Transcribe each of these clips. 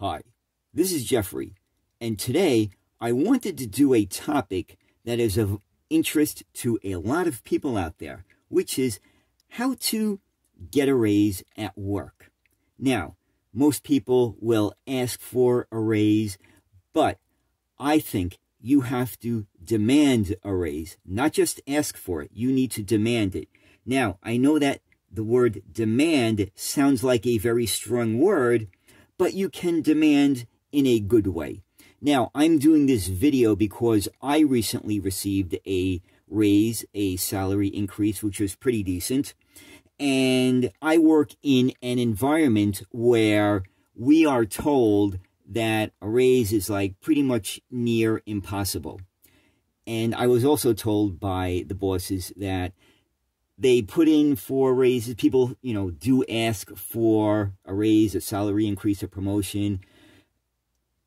Hi, this is Jeffrey, and today I wanted to do a topic that is of interest to a lot of people out there, which is how to get a raise at work. Now, most people will ask for a raise, but I think you have to demand a raise, not just ask for it. You need to demand it. Now, I know that the word demand sounds like a very strong word, but you can demand in a good way. Now, I'm doing this video because I recently received a raise, a salary increase, which was pretty decent. And I work in an environment where we are told that a raise is like pretty much near impossible. And I was also told by the bosses that they put in for raises. People, do ask for a raise, a salary increase, a promotion.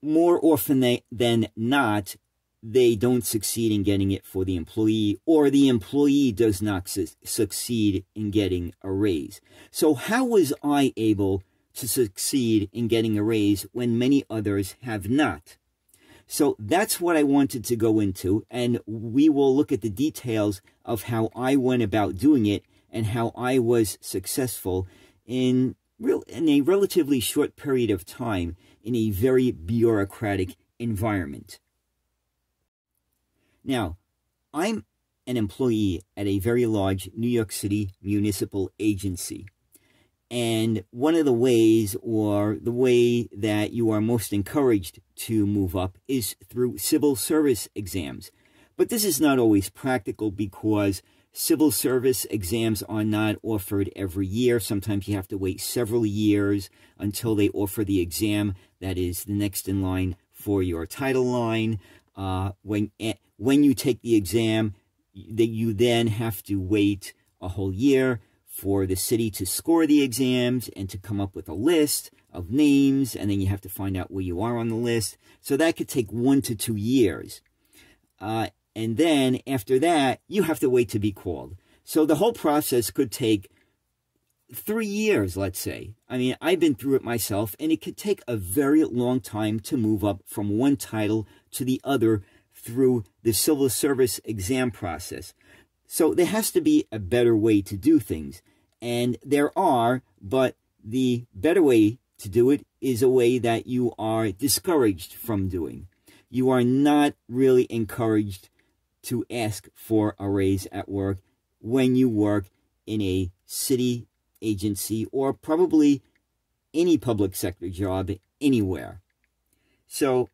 More often than not, they don't succeed in getting it for the employee, or the employee does not succeed in getting a raise. So how was I able to succeed in getting a raise when many others have not? So that's what I wanted to go into, and we will look at the details of how I went about doing it and how I was successful in a relatively short period of time in a very bureaucratic environment. Now, I'm an employee at a very large New York City municipal agency. And one of the ways, or the way that you are most encouraged to move up, is through civil service exams. But this is not always practical because civil service exams are not offered every year. Sometimes you have to wait several years until they offer the exam that is the next in line for your title line. When you take the exam, you then have to wait a whole year for the city to score the exams and to come up with a list of names, and then you have to find out where you are on the list. So that could take 1 to 2 years. And then after that, you have to wait to be called. So the whole process could take 3 years, let's say. I mean, I've been through it myself, and it could take a very long time to move up from one title to the other through the civil service exam process. So there has to be a better way to do things. And there are, but the better way to do it is a way that you are discouraged from doing. You are not really encouraged to ask for a raise at work when you work in a city agency or probably any public sector job anywhere. So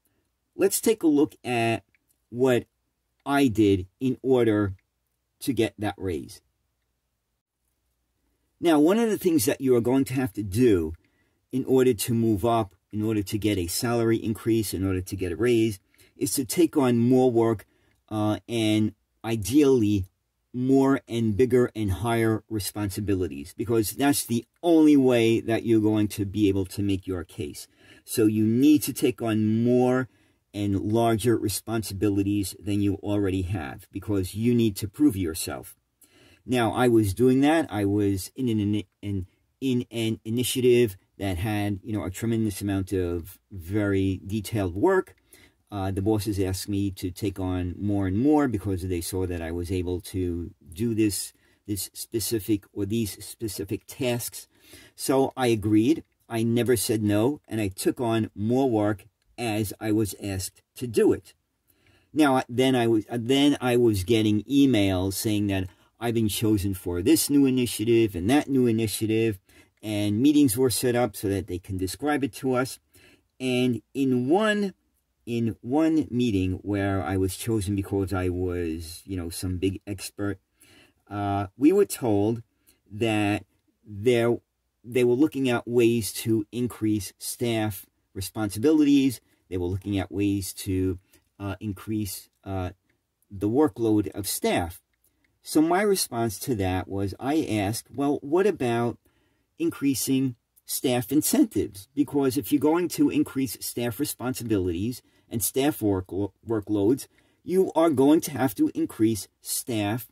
let's take a look at what I did in order to get that raise. Now, one of the things that you are going to have to do in order to move up, in order to get a salary increase, in order to get a raise, is to take on more work and ideally more and bigger and higher responsibilities, because that's the only way that you're going to be able to make your case. So you need to take on more and larger responsibilities than you already have, because you need to prove yourself. Now, I was doing that. I was in an initiative that had, a tremendous amount of very detailed work. The bosses asked me to take on more and more because they saw that I was able to do these specific tasks. So I agreed. I never said no, and I took on more work as I was asked to do it. Now, then I was getting emails saying that I've been chosen for this new initiative and that new initiative, and meetings were set up so that they can describe it to us. And in one meeting where I was chosen because I was, some big expert, we were told that they were looking at ways to increase staff responsibilities. They were looking at ways to increase the workload of staff. So my response to that was, I asked, well, what about increasing staff incentives? Because if you're going to increase staff responsibilities and staff workloads, you are going to have to increase staff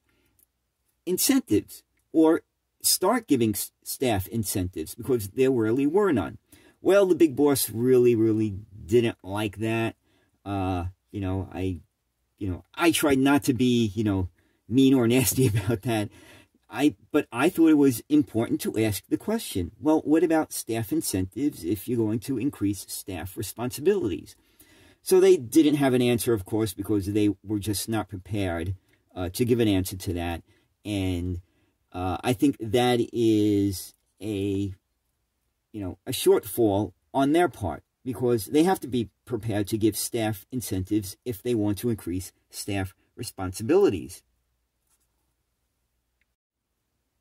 incentives, or start giving staff incentives, because there really were none. Well, the big boss really, really didn't like that. I tried not to be, mean or nasty about that. But I thought it was important to ask the question, well, what about staff incentives if you're going to increase staff responsibilities? So they didn't have an answer, of course, because they were just not prepared to give an answer to that. And I think that is a shortfall on their part, because they have to be prepared to give staff incentives if they want to increase staff responsibilities.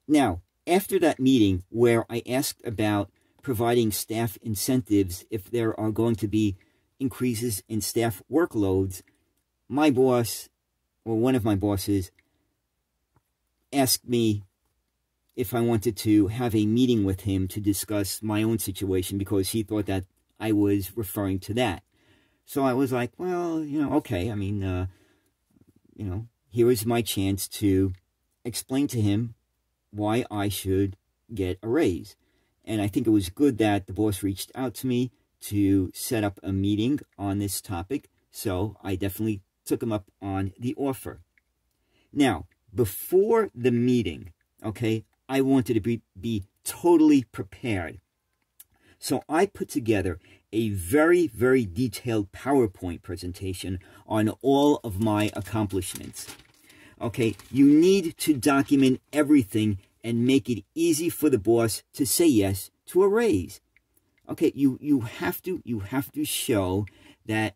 Now, after that meeting where I asked about providing staff incentives if there are going to be increases in staff workloads, my boss, or one of my bosses, asked me if I wanted to have a meeting with him to discuss my own situation, because he thought that I was referring to that. So I was like, well, okay, here is my chance to explain to him why I should get a raise. And I think it was good that the boss reached out to me to set up a meeting on this topic, so I definitely took him up on the offer. Now, before the meeting, okay, I wanted to be totally prepared. So I put together a very, very detailed PowerPoint presentation on all of my accomplishments. Okay, you need to document everything and make it easy for the boss to say yes to a raise. Okay, you have to show that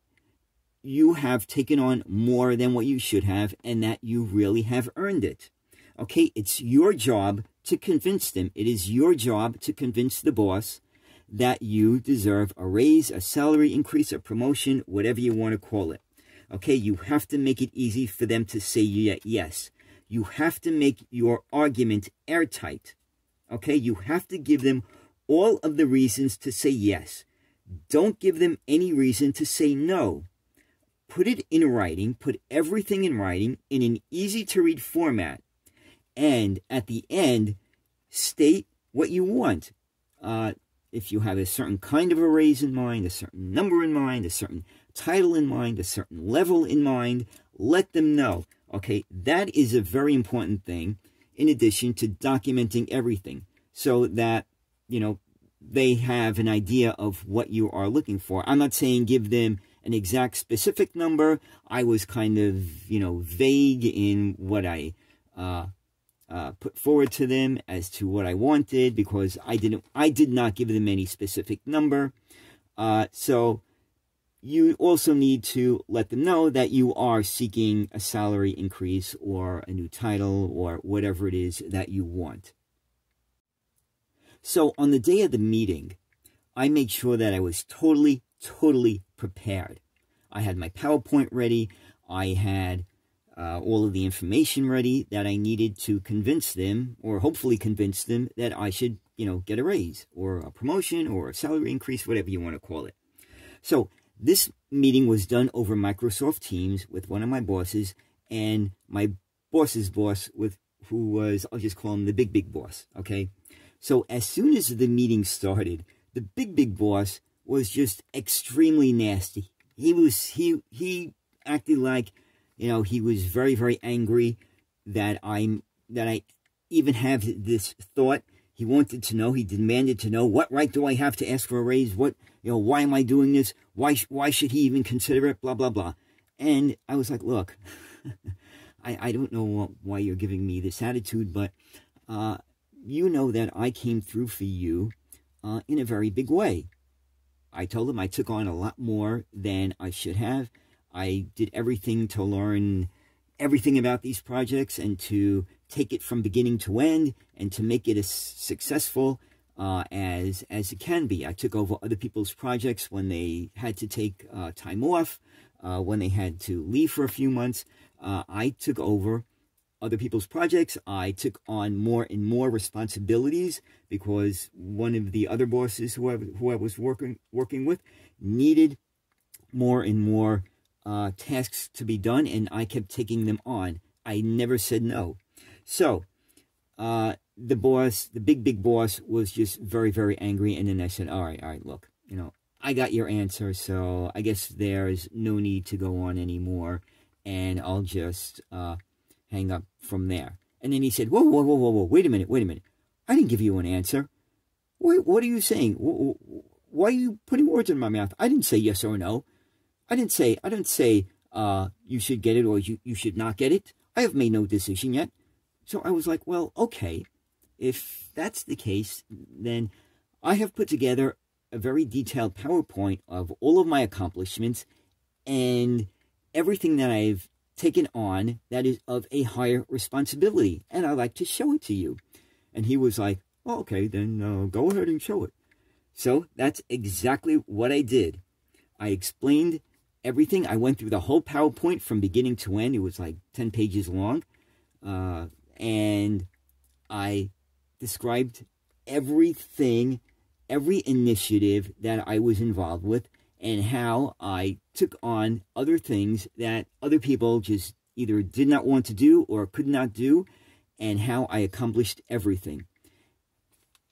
you have taken on more than what you should have and that you really have earned it. Okay, it's your job to convince them. It is your job to convince the boss that you deserve a raise, a salary increase, a promotion, whatever you want to call it. Okay, you have to make it easy for them to say yes. You have to make your argument airtight. Okay, you have to give them all of the reasons to say yes. Don't give them any reason to say no. Put it in writing, put everything in writing in an easy-to-read format. And at the end, state what you want. If you have a certain kind of a raise in mind, a certain number in mind, a certain title in mind, a certain level in mind, let them know. Okay, that is a very important thing, in addition to documenting everything, so that, they have an idea of what you are looking for. I'm not saying give them an exact specific number. I was kind of, vague in what I put forward to them as to what I wanted, because I did not give them any specific number. So you also need to let them know that you are seeking a salary increase or a new title or whatever it is that you want. So on the day of the meeting, I made sure that I was totally prepared. I had my PowerPoint ready. I had all of the information ready that I needed to convince them, or hopefully convince them, that I should, get a raise or a promotion or a salary increase, whatever you want to call it. So this meeting was done over Microsoft Teams with one of my bosses and my boss's boss, who was, I'll just call him the big boss, okay? So as soon as the meeting started, the big boss was just extremely nasty. He acted like, he was very angry that I even have this thought. He wanted to know, he demanded to know, what right do I have to ask for a raise? Why am I doing this? Why should he even consider it? Blah, blah, blah. And I was like, look, I don't know why you're giving me this attitude, but you know that I came through for you in a very big way. I told him I took on a lot more than I should have. I did everything to learn everything about these projects and to take it from beginning to end and to make it as successful as it can be. I took over other people's projects when they had to take time off, when they had to leave for a few months. I took over other people's projects. I took on more and more responsibilities because one of the other bosses who I was working with needed more and more tasks to be done, and I kept taking them on. I never said no. So the boss, the big boss, was just very angry, and then I said, all right, look, I got your answer, so I guess there's no need to go on anymore, and I'll just hang up from there. And then he said, whoa, whoa, whoa, whoa, whoa, wait a minute. I didn't give you an answer. What are you saying? Why are you putting words in my mouth? I didn't say yes or no. I didn't say you should get it or you should not get it. I have made no decision yet. So I was like, well, okay. If that's the case, then I have put together a very detailed PowerPoint of all of my accomplishments and everything that I've taken on that is of a higher responsibility, and I'd like to show it to you. And he was like, oh, okay, then go ahead and show it. So that's exactly what I did. I explained everything. I went through the whole PowerPoint from beginning to end. It was like 10 pages long. And I described everything, every initiative that I was involved with, and how I took on other things that other people just either did not want to do or could not do, and how I accomplished everything.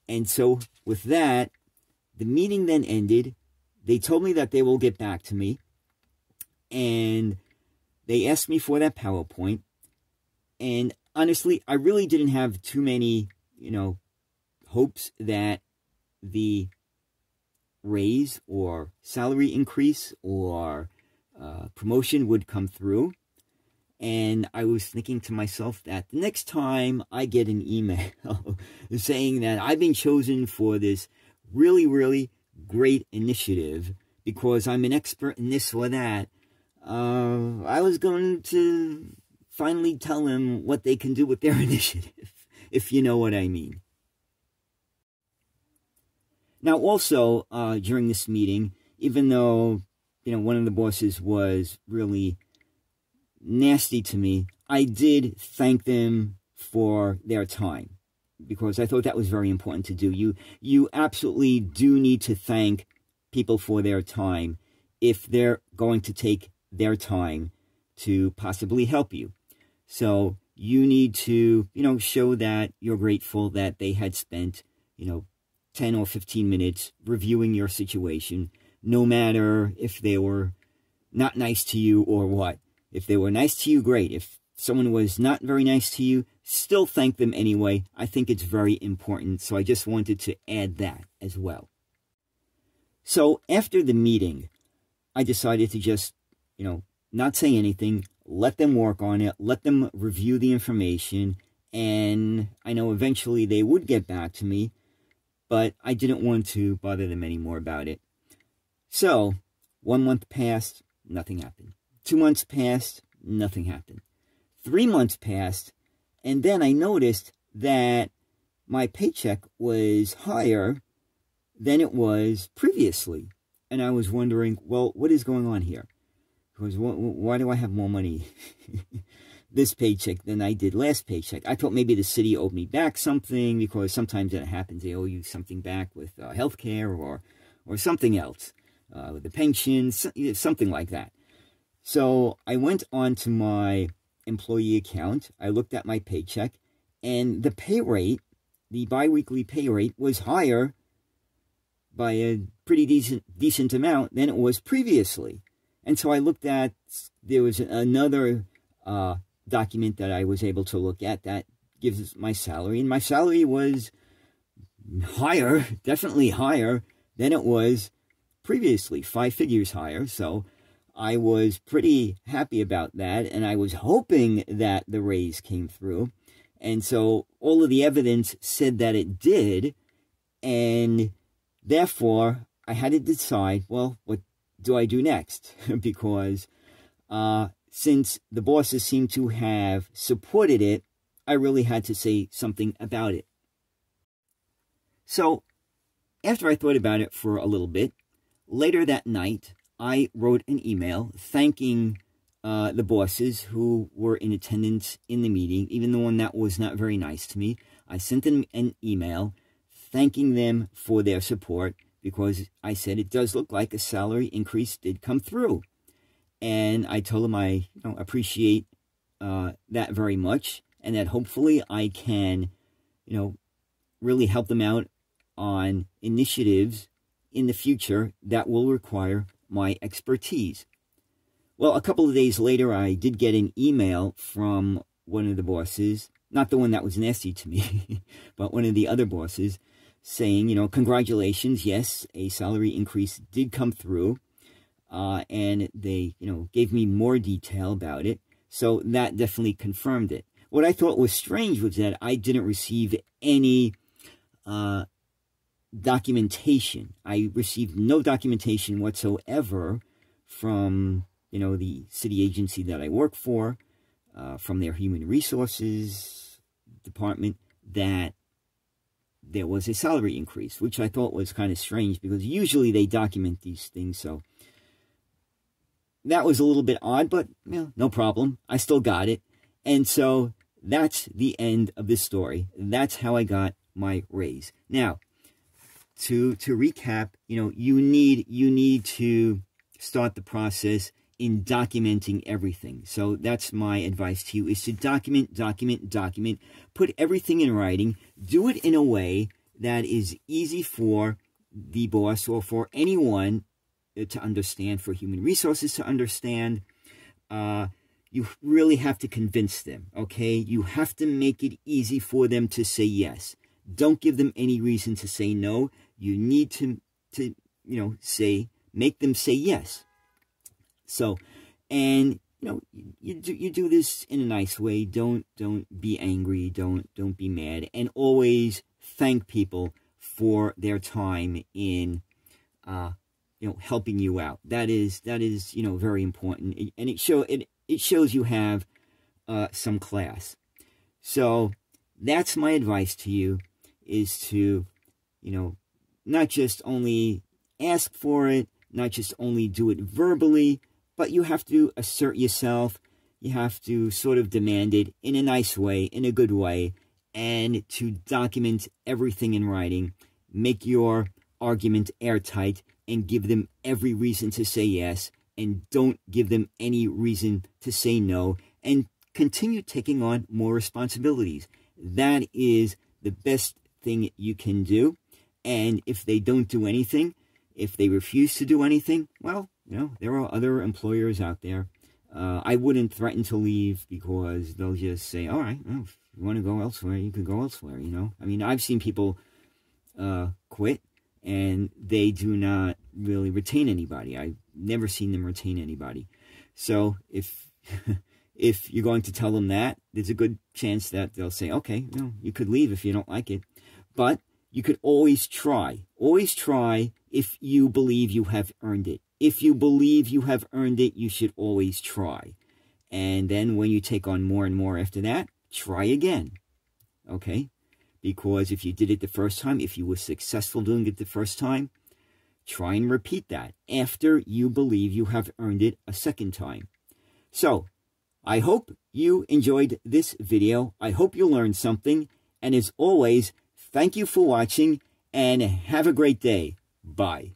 And so with that, the meeting then ended. They told me that they will get back to me, and they asked me for that PowerPoint. And honestly, I really didn't have too many, hopes that the raise or salary increase or promotion would come through. And I was thinking to myself that the next time I get an email saying that I've been chosen for this really, really great initiative because I'm an expert in this or that, I was going to finally tell them what they can do with their initiative, if you know what I mean. Now, also, during this meeting, even though, one of the bosses was really nasty to me, I did thank them for their time, because I thought that was very important to do. You absolutely do need to thank people for their time if they're going to take their time to possibly help you. So you need to, show that you're grateful that they had spent, 10 or 15 minutes reviewing your situation, no matter if they were not nice to you or what. If they were nice to you, great. If someone was not very nice to you, still thank them anyway. I think it's very important, so I just wanted to add that as well. So after the meeting, I decided to just, not say anything, let them work on it, let them review the information, and I know eventually they would get back to me, but I didn't want to bother them anymore about it. So 1 month passed, nothing happened. 2 months passed, nothing happened. 3 months passed, and then I noticed that my paycheck was higher than it was previously. And I was wondering, well, what is going on here? Because why do I have more money this paycheck than I did last paycheck? I thought maybe the city owed me back something, because sometimes that happens. They owe you something back with health care or something else, with the pension, something like that. So I went on to my employee account. I looked at my paycheck, and the pay rate, the biweekly pay rate, was higher by a pretty decent amount than it was previously. And so I looked at, there was another document that I was able to look at that gives my salary, and my salary was higher, definitely higher than it was previously, 5 figures higher. So I was pretty happy about that, and I was hoping that the raise came through. And so all of the evidence said that it did, and therefore I had to decide, well, what do I do next? Because since the bosses seem to have supported it, I really had to say something about it. So after I thought about it for a little bit, later that night, I wrote an email thanking the bosses who were in attendance in the meeting, even the one that was not very nice to me. I sent them an email thanking them for their support, because I said it does look like a salary increase did come through. And I told them I appreciate that very much, and that hopefully I can really help them out on initiatives in the future that will require my expertise. Well, a couple of days later, I did get an email from one of the bosses, not the one that was nasty to me, but one of the other bosses, saying, you know, congratulations, yes, a salary increase did come through, and they, you know, gave me more detail about it. So that definitely confirmed it. What I thought was strange was that I didn't receive any documentation. I received no documentation whatsoever from, you know, the city agency that I work for, from their human resources department, that there was a salary increase, which I thought was kind of strange because usually they document these things. So that was a little bit odd, but you know, no problem. I still got it. And so that's the end of this story. That's how I got my raise. Now, to recap, you know, you need to start the process in documenting everything. So that's my advice to you, is to document. Put everything in writing. Do it in a way that is easy for the boss or for anyone to understand, for human resources to understand. You really have to convince them, okay? You have to make it easy for them to say yes. Don't give them any reason to say no. You need to you know, make them say yes. So, and you know, you do this in a nice way. Don't be angry. Don't be mad, and always thank people for their time in you know, helping you out. That is you know, very important, and it shows you have some class. So that's my advice to you, is to, you know, not just only ask for it, not just only do it verbally, but you have to assert yourself. You have to sort of demand it in a nice way, in a good way, and to document everything in writing. Make your argument airtight and give them every reason to say yes, and don't give them any reason to say no, and continue taking on more responsibilities. That is the best thing you can do. And if they don't do anything, if they refuse to do anything, well, you know, there are other employers out there. I wouldn't threaten to leave, because they'll just say, all right, well, if you want to go elsewhere, you can go elsewhere, you know. I mean, I've seen people quit, and they do not really retain anybody. I've never seen them retain anybody. So if if you're going to tell them that, there's a good chance that they'll say, okay, you know, you could leave if you don't like it. But you could always try. Always try if you believe you have earned it. If you believe you have earned it, you should always try. And then when you take on more and more after that, try again. Okay? Because if you did it the first time, if you were successful doing it the first time, try and repeat that after you believe you have earned it a second time. So, I hope you enjoyed this video. I hope you learned something. And as always, thank you for watching, and have a great day. Bye.